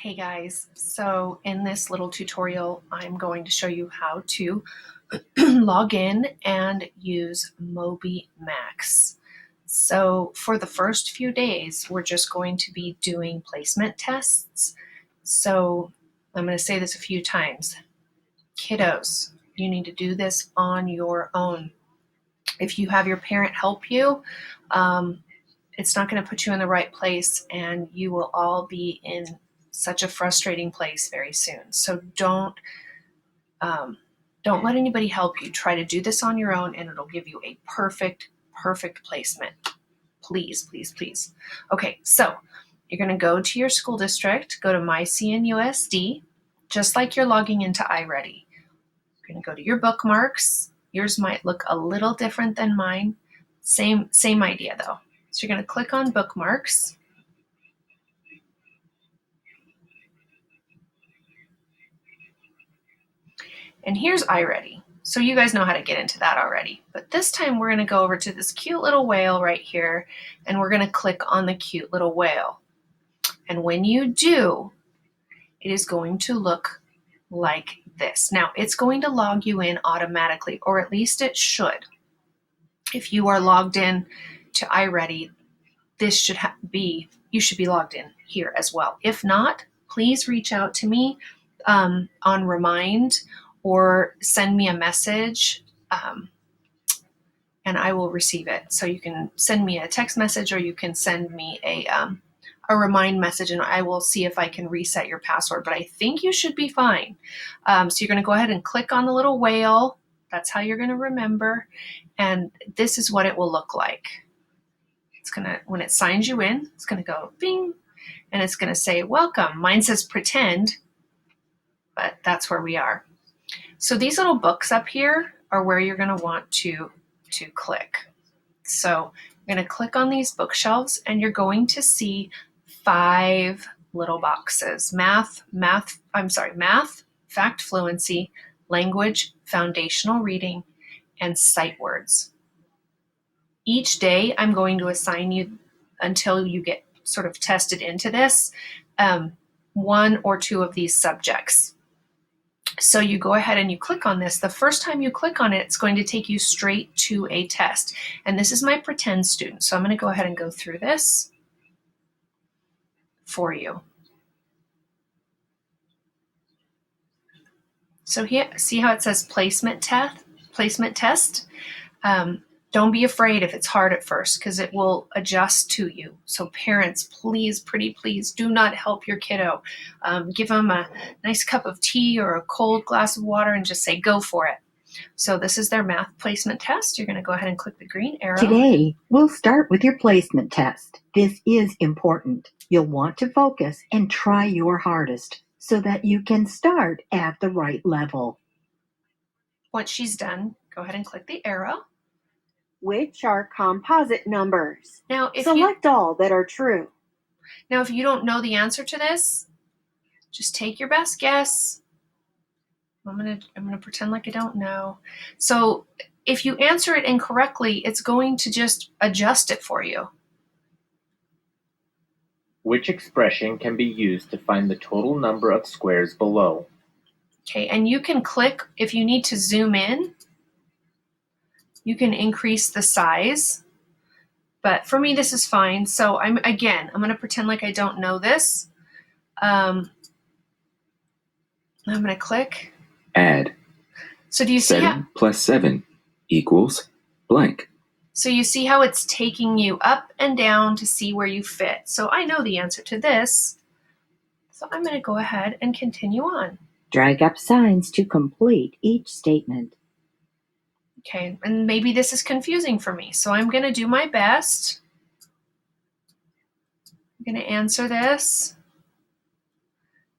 Hey guys, so in this little tutorial, I'm going to show you how to log in and use MOBY MAX. So for the first few days, we're just going to be doing placement tests. So I'm going to say this a few times. Kiddos, you need to do this on your own. If you have your parent help you, it's not going to put you in the right place, and you will all be in such a frustrating place very soon. So don't let anybody help you. Try to do this on your own, and it'll give you a perfect placement. Please, please, please. Okay, so you're going to go to your school district, go to My CNUSD, just like you're logging into iReady. You're going to go to your bookmarks. Yours might look a little different than mine. Same idea though. So you're going to click on bookmarks. And here's iReady. So you guys know how to get into that already. But this time we're going to go over to this cute little whale right here, and we're going to click on the cute little whale. And when you do, it is going to look like this. Now, it's going to log you in automatically, or at least it should. If you are logged in to iReady, this should you should be logged in here as well. If not, please reach out to me on Remind or send me a message, and I will receive it. So you can send me a text message, or you can send me a Remind message, and I will see if I can reset your password. But I think you should be fine. So you're going to go ahead and click on the little whale. That's how you're going to remember. And this is what it will look like. It's going to, when it signs you in, it's going to go bing, and it's going to say welcome. Mine says pretend, but that's where we are. So these little books up here are where you're going to want to click. So you're going to click on these bookshelves, and you're going to see 5 little boxes. Math, fact fluency, language, foundational reading, and sight words. Each day I'm going to assign you, until you get sort of tested into this, 1 or 2 of these subjects. So you go ahead and you click on this. The first time you click on it, it's going to take you straight to a test. And this is my pretend student. So I'm going to go ahead and go through this for you. So here, see how it says placement test? Don't be afraid if it's hard at first, because it will adjust to you. So parents, please, pretty please, do not help your kiddo. Give them a nice cup of tea or a cold glass of water and just say, go for it. So this is their math placement test. You're going to go ahead and click the green arrow. Today, we'll start with your placement test. This is important. You'll want to focus and try your hardest so that you can start at the right level. Once she's done, go ahead and click the arrow. Which are composite numbers? Now, select all that are true. Now, if you don't know the answer to this, just take your best guess. I'm gonna pretend like I don't know. So if you answer it incorrectly, it's going to just adjust it for you. Which expression can be used to find the total number of squares below? Okay, and you can click, if you need to zoom in, you can increase the size, but for me this is fine. So I'm going to pretend like I don't know this. I'm going to click. Add. So do you see 7 plus 7 equals blank. So you see how it's taking you up and down to see where you fit. So I know the answer to this. So I'm going to go ahead and continue on. Drag up signs to complete each statement. Okay, and maybe this is confusing for me, so I'm going to do my best. I'm going to answer this.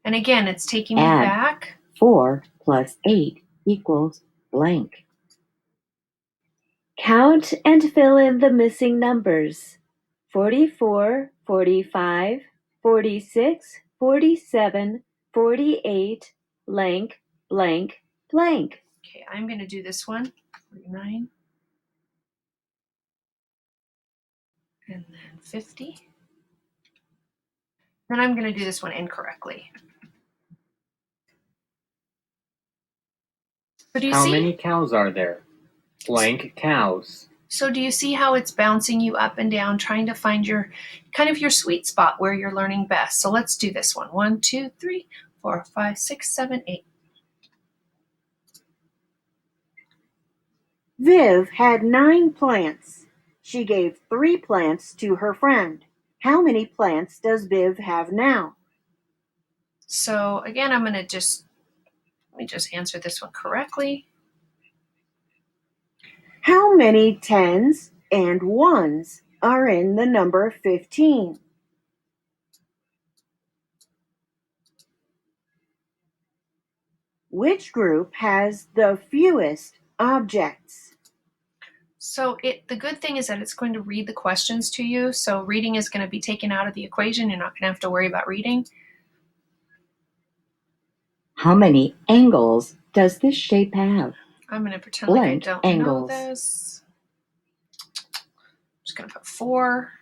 And again, it's taking me back. 4 plus 8 equals blank. Count and fill in the missing numbers. 44, 45, 46, 47, 48, blank, blank, blank. Okay, I'm going to do this one. 49. And then 50. Then I'm going to do this one incorrectly. So do you How see? many cows are there? Blank cows. So do you see how it's bouncing you up and down, trying to find your kind of your sweet spot where you're learning best? So let's do this one. 1, 2, 3, 4, 5, 6, 7, 8. Viv had 9 plants. She gave 3 plants to her friend. How many plants does Viv have now? So again, let me just answer this one correctly. How many 10s and 1s are in the number 15? Which group has the fewest objects? So the good thing is that it's going to read the questions to you. So reading is going to be taken out of the equation. You're not going to have to worry about reading. How many angles does this shape have? I'm going to pretend Blank like I don't know angles. this. I'm just going to put 4.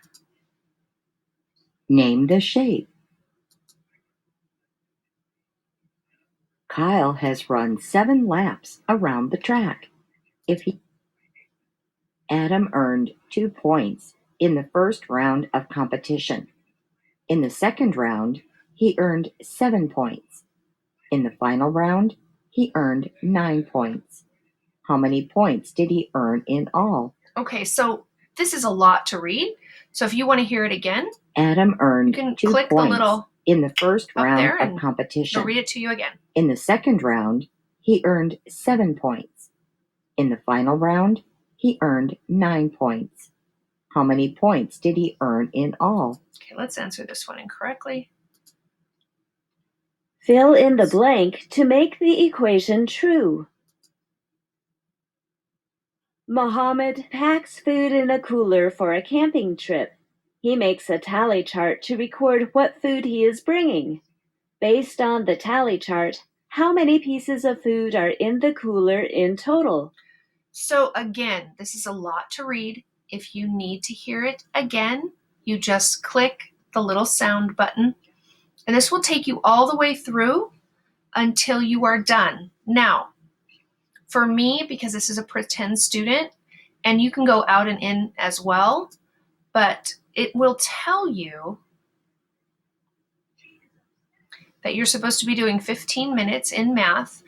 Name the shape. Kyle has run 7 laps around the track. Adam earned 2 points in the first round of competition. In the second round, he earned 7 points. In the final round, he earned 9 points. How many points did he earn in all? Okay, so this is a lot to read. So if you want to hear it again, Adam earned you can 2 click the points little in the first up round there of and competition. I'll read it to you again. In the second round, he earned 7 points. In the final round, he earned 9 points. How many points did he earn in all? Okay, let's answer this one incorrectly. Fill in the blank to make the equation true. Mohammed packs food in a cooler for a camping trip. He makes a tally chart to record what food he is bringing. Based on the tally chart, how many pieces of food are in the cooler in total? So again, this is a lot to read. If you need to hear it again, you just click the little sound button, and this will take you all the way through until you are done. Now, for me, because this is a pretend student, and you can go out and in as well, but it will tell you that you're supposed to be doing 15 minutes in math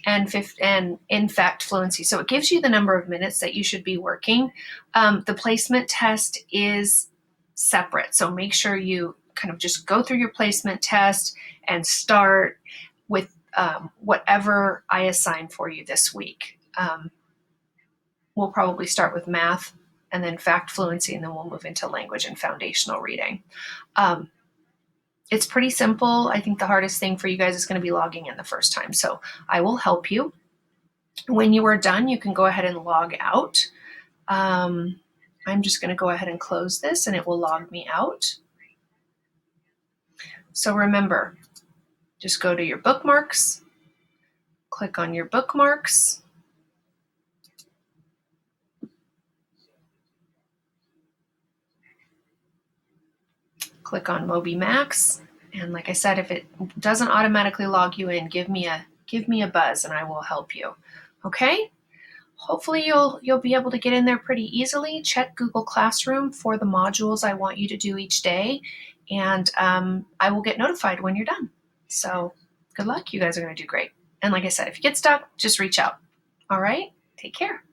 and in fact fluency. So it gives you the number of minutes that you should be working. The placement test is separate. So make sure you kind of just go through your placement test and start with whatever I assign for you this week. We'll probably start with math and then fact fluency, and then we'll move into language and foundational reading. It's pretty simple. I think the hardest thing for you guys is going to be logging in the first time. So I will help you. When you are done, you can go ahead and log out. I'm just going to go ahead and close this and it will log me out. So remember, just go to your bookmarks, click on your bookmarks, click on MOBY MAX, and like I said, if it doesn't automatically log you in, give me a buzz and I will help you. Okay? Hopefully you'll be able to get in there pretty easily. Check Google Classroom for the modules I want you to do each day, and I will get notified when you're done. So good luck. You guys are going to do great. And like I said, if you get stuck, just reach out. All right? Take care.